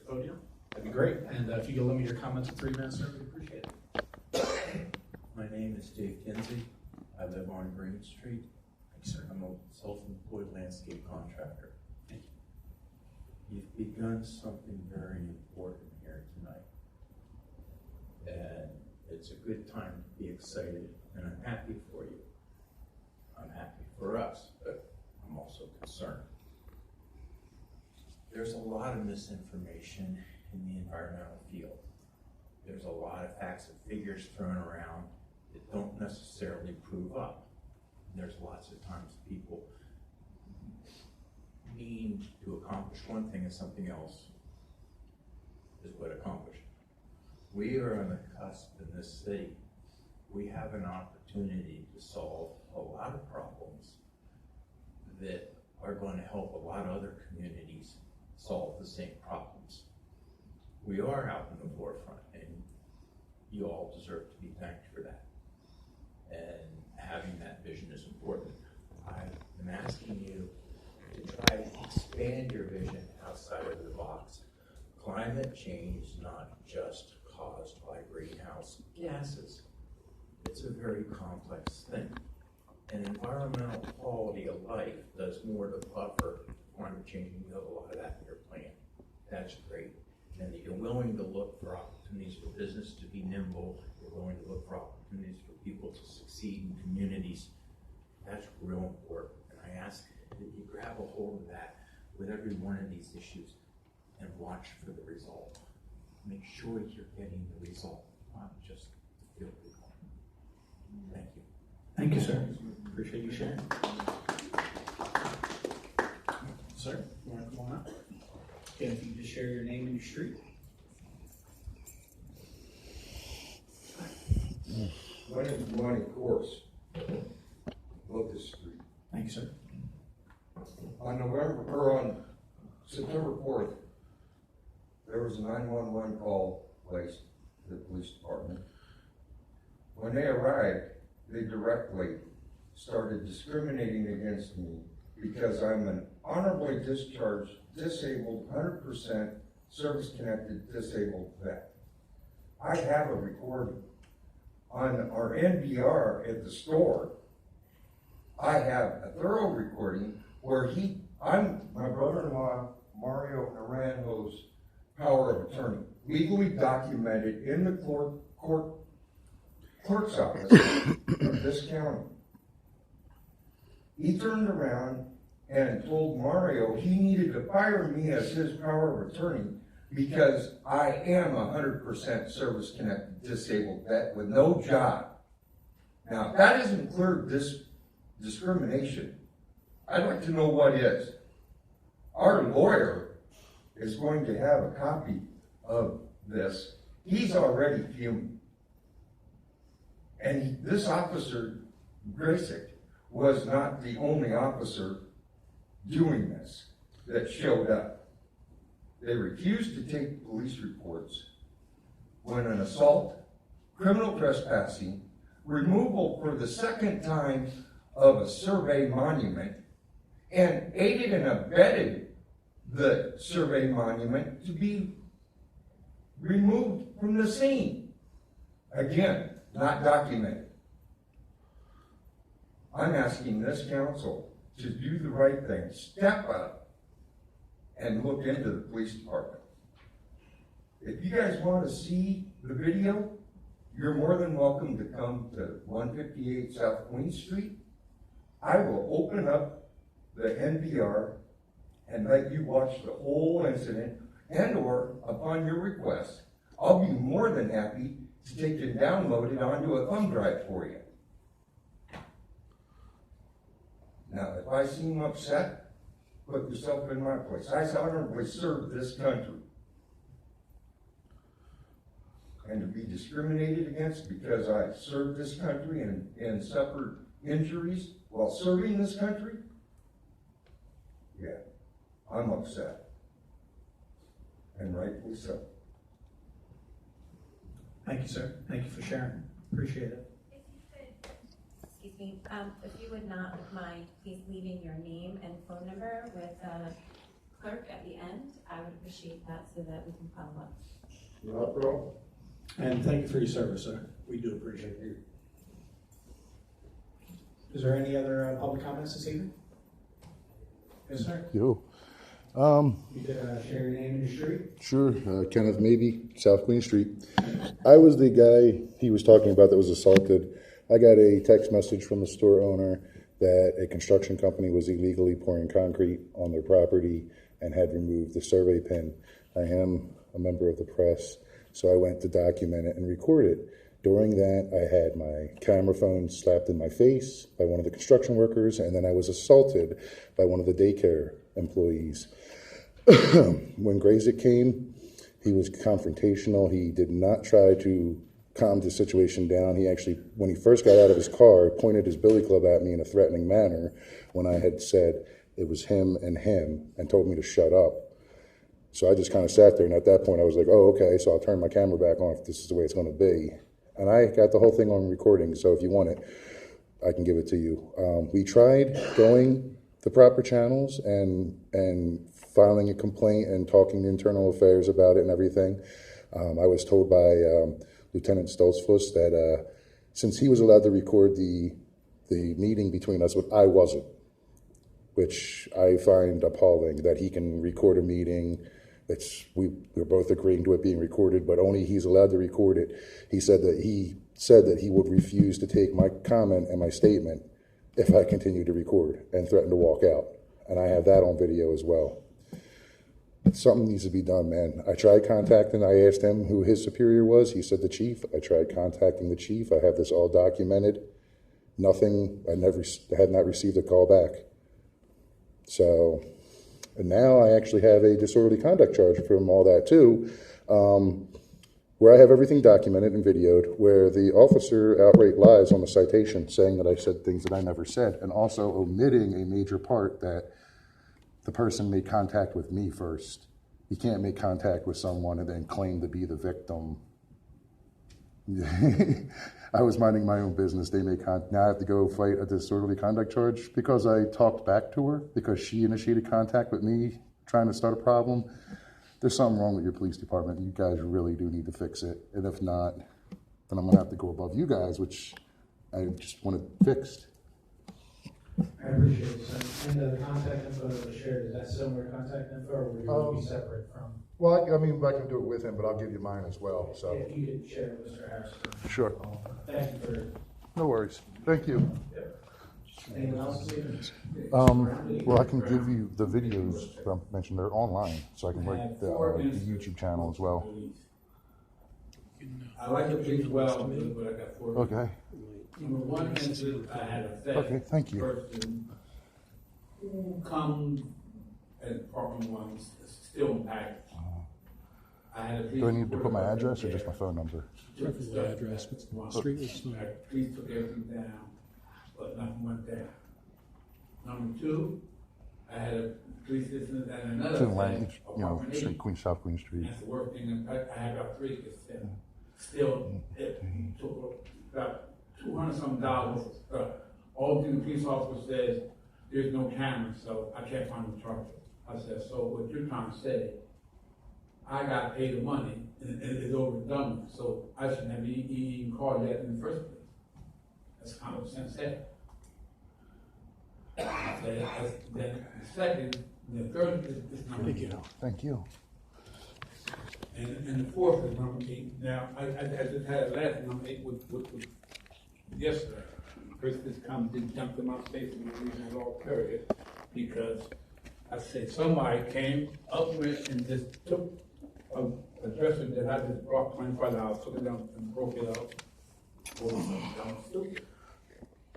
podium, that'd be great. And if you could limit your comments to 3 minutes, sir, we'd appreciate it. My name is Dave Kinsey. I live on Green Street. Thank you, sir. I'm a self-employed landscape contractor. Thank you. You've begun something very important here tonight. And it's a good time to be excited, and I'm happy for you. I'm happy for us, but I'm also concerned. There's a lot of misinformation in the environmental field. There's a lot of facts and figures thrown around that don't necessarily prove up. There's lots of times people mean to accomplish one thing and something else is what accomplished. We are on the cusp in this city. We have an opportunity to solve a lot of problems that are going to help a lot of other communities solve the same problems. We are out in the forefront, and you all deserve to be thanked for that. And having that vision is important. I am asking you to try to expand your vision outside of the box. Climate change is not just caused by greenhouse gases. It's a very complex thing. And environmental quality of life does more to buffer climate change, and you have a lot of that in your plan. That's great. And that you're willing to look for opportunities for business to be nimble, you're willing to look for opportunities for people to succeed in communities. That's real important. And I ask that you grab a hold of that with every one of these issues and watch for the result. Make sure you're getting the result, not just the feel good one. Thank you. Thank you, sir. Appreciate you sharing. Sir, you want to come on up? Okay, if you can just share your name and your street. My name is Monty Course, Locust Street. Thank you, sir. On September 4th, there was a 911 call placed to the police department. When they arrived, they directly started discriminating against me because I'm an honorably discharged, disabled, 100% service-connected disabled vet. I have a recording. On our NVR at the store, I have a thorough recording where my brother-in-law, Mario Naranjo's power of attorney, legally documented in the clerk's office of this county. He turned around and told Mario he needed to fire me as his power of attorney because I am 100% service-connected disabled vet with no job. Now, if that isn't clear discrimination, I'd like to know what is. Our lawyer is going to have a copy of this. He's already fuming. And this officer, Graysick, was not the only officer doing this that showed up. They refused to take police reports when an assault, criminal trespassing, removal for the second time of a survey monument, and aided and abetted the survey monument to be removed from the scene. Again, not documented. I'm asking this council to do the right thing, step up and look into the police department. If you guys want to see the video, you're more than welcome to come to 158 South Queen Street. I will open up the NVR and let you watch the whole incident, and or upon your request, I'll be more than happy to take and download it onto a thumb drive for you. Now, if I seem upset, put yourself in my place. I honorably served this country. And to be discriminated against because I served this country and suffered injuries while serving this country, yeah, I'm upset. And rightfully so. Thank you, sir. Thank you for sharing. Appreciate it. If you could, excuse me, if you would not mind, please leaving your name and phone number with clerk at the end, I would appreciate that so that we can follow up. No problem. And thank you for your service, sir. We do appreciate it. Is there any other public comments this evening? Yes, sir. Yo. You could share your name and your street. Sure. Kenneth Maybe, South Queen Street. I was the guy he was talking about that was assaulted. I got a text message from the store owner that a construction company was illegally pouring concrete on their property and had removed the survey pin. I am a member of the press, so I went to document it and record it. During that, I had my camera phone slapped in my face by one of the construction workers, and then I was assaulted by one of the daycare employees. When Grazik came, he was confrontational. He did not try to calm the situation down. He actually, when he first got out of his car, pointed his billy club at me in a threatening manner when I had said it was him and told me to shut up. So I just kind of sat there, and at that point I was like, oh, okay, so I'll turn my camera back on if this is the way it's going to be. And I got the whole thing on recording, so if you want it, I can give it to you. We tried going the proper channels and filing a complaint and talking to internal affairs about it and everything. I was told by Lieutenant Stoltzfus that since he was allowed to record the meeting between us, I wasn't, which I find appalling that he can record a meeting. We're both agreeing to it being recorded, but only he's allowed to record it. He said that he would refuse to take my comment and my statement if I continue to record, and threatened to walk out. And I have that on video as well. Something needs to be done, man. I tried contacting, I asked him who his superior was. He said the chief. I tried contacting the chief. I have this all documented. Nothing, I had not received a call back. So, and now I actually have a disorderly conduct charge from all that too, where I have everything documented and videoed, where the officer outright lies on the citation, saying that I said things that I never said, and also omitting a major part that the person made contact with me first. You can't make contact with someone and then claim to be the victim. I was minding my own business. They made contact. Now I have to go fight a disorderly conduct charge because I talked back to her, because she initiated contact with me trying to start a problem. There's something wrong with your police department. You guys really do need to fix it. And if not, then I'm going to have to go above you guys, which I just want it fixed. I appreciate it, sir. And the contact info that was shared, is that similar contact info, or would you be separate from? Well, I mean, I can do it with him, but I'll give you mine as well. So. If you could share with Mr. Harrison. Sure. Thank you for. No worries. Thank you. Anyone else this evening? Well, I can give you the videos that I mentioned. They're online, so I can write the YouTube channel as well. I like the police well, but I got four. Okay. Number one incident, I had a theft. Okay, thank you. Person who comes and parking ones still in package. I had a police. Do I need to put my address or just my phone number? Just the address, but the street was fine. Police took everything down, but nothing went down. Number two, I had a police incident and another. It's in Lang, theft, you know, apartment 80. Queen, South Queen Street. That's the worst thing. I had about 3 kids there. Still, it took about $200-some. All the police officer says there's no camera, so I can't find the charger. I said, so what you're trying to say, I got paid the money and it's overdone, so I shouldn't have even called that in the first place. That's common sense there. Then the second, the third is number 8. Thank you. And the fourth is number 8. Now, I just had a last number 8 with yesterday. First this comes and jumped in my face and the reason it all occurred because I said somebody came up with and just took a dresser that I just brought $25, took it down and broke it out.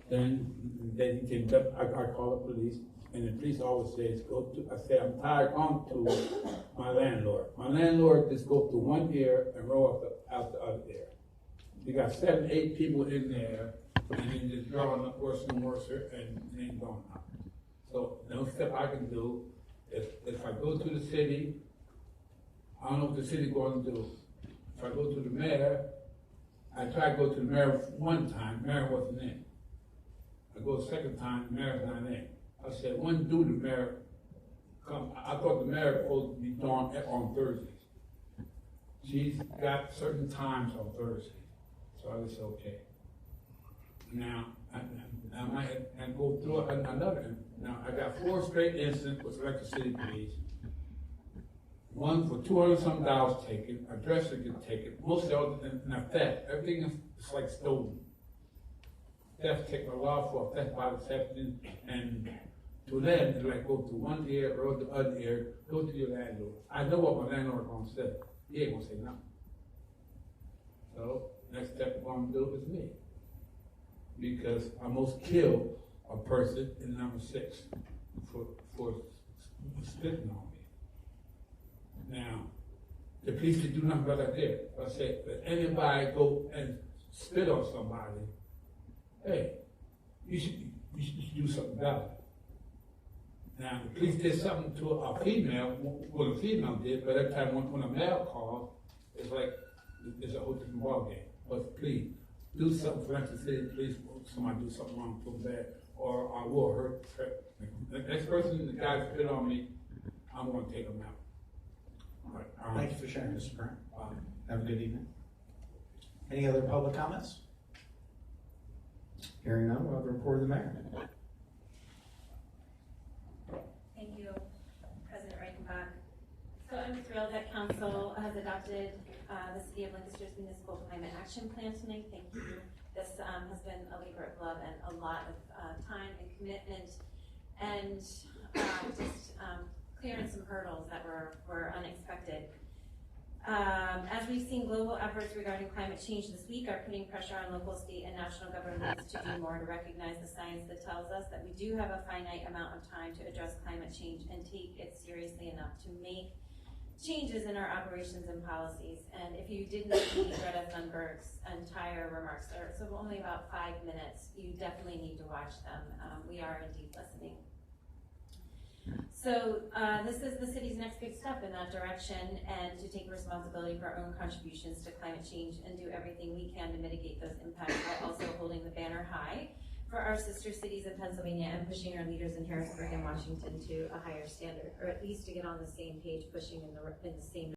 Then they came up, I called the police, and the police always says, I say, I'm tired of going to my landlord. My landlord just goes to one ear and roll out the other ear. You got 7, 8 people in there, and then just drawing up worse and worse, and it ain't going on. So, no step I can do, if I go to the city, I don't know what the city going to do. If I go to the mayor, I tried to go to the mayor one time, mayor wasn't in. I go a second time, the mayor's not in. I said, when do the mayor come, I thought the mayor was supposed to be doing it on Thursdays. She's got certain times on Thursday, so I was okay. Now, I might and go through another. Now, I got 4 straight incidents with Selected City Police. One for $200-something taken, a dresser get taken, most of it in a theft. Everything is like stolen. Theft taken a lot for theft by deception, and to them, it's like go to one ear, or the other ear, go to your landlord. I know what my landlord gonna say. He ain't gonna say nothing. So, next step I'm gonna do is me. Because I almost killed a person in number 6 for spitting on me. Now, the police didn't do nothing but I did. I said, if anybody go and spit on somebody, hey, you should do something about it. Now, the police did something to a female, what a female did, but every time when a male calls, it's like, it's a whole different ballgame. But please, do something for the city, please, somebody do something wrong so bad, or I will hurt. The next person, the guy spit on me, I'm gonna take him out. All right, Thank you for sharing, Mr. Brown. Have a good evening. Any other public comments? Hearing none, we'll have the report of the mayor. Thank you, President Reichenbach. So I'm thrilled that council has adopted the City of Lancaster's Municipal Climate Action Plan tonight. Thank you. This has been a labor of love and a lot of time and commitment, and just clearing some hurdles that were unexpected. As we've seen, global efforts regarding climate change this week are putting pressure on local, state, and national governments to do more to recognize the science that tells us that we do have a finite amount of time to address climate change and take it seriously enough to make changes in our operations and policies. And if you didn't see Greta Thunberg's entire remarks, it's only about 5 minutes, you definitely need to watch them. We are indeed listening. So this is the city's next big step in that direction, and to take responsibility for our own contributions to climate change and do everything we can to mitigate those impacts by also holding the banner high for our sister cities in Pennsylvania and pushing our leaders in Harrisburg and Washington to a higher standard, or at least to get on the same page, pushing in the same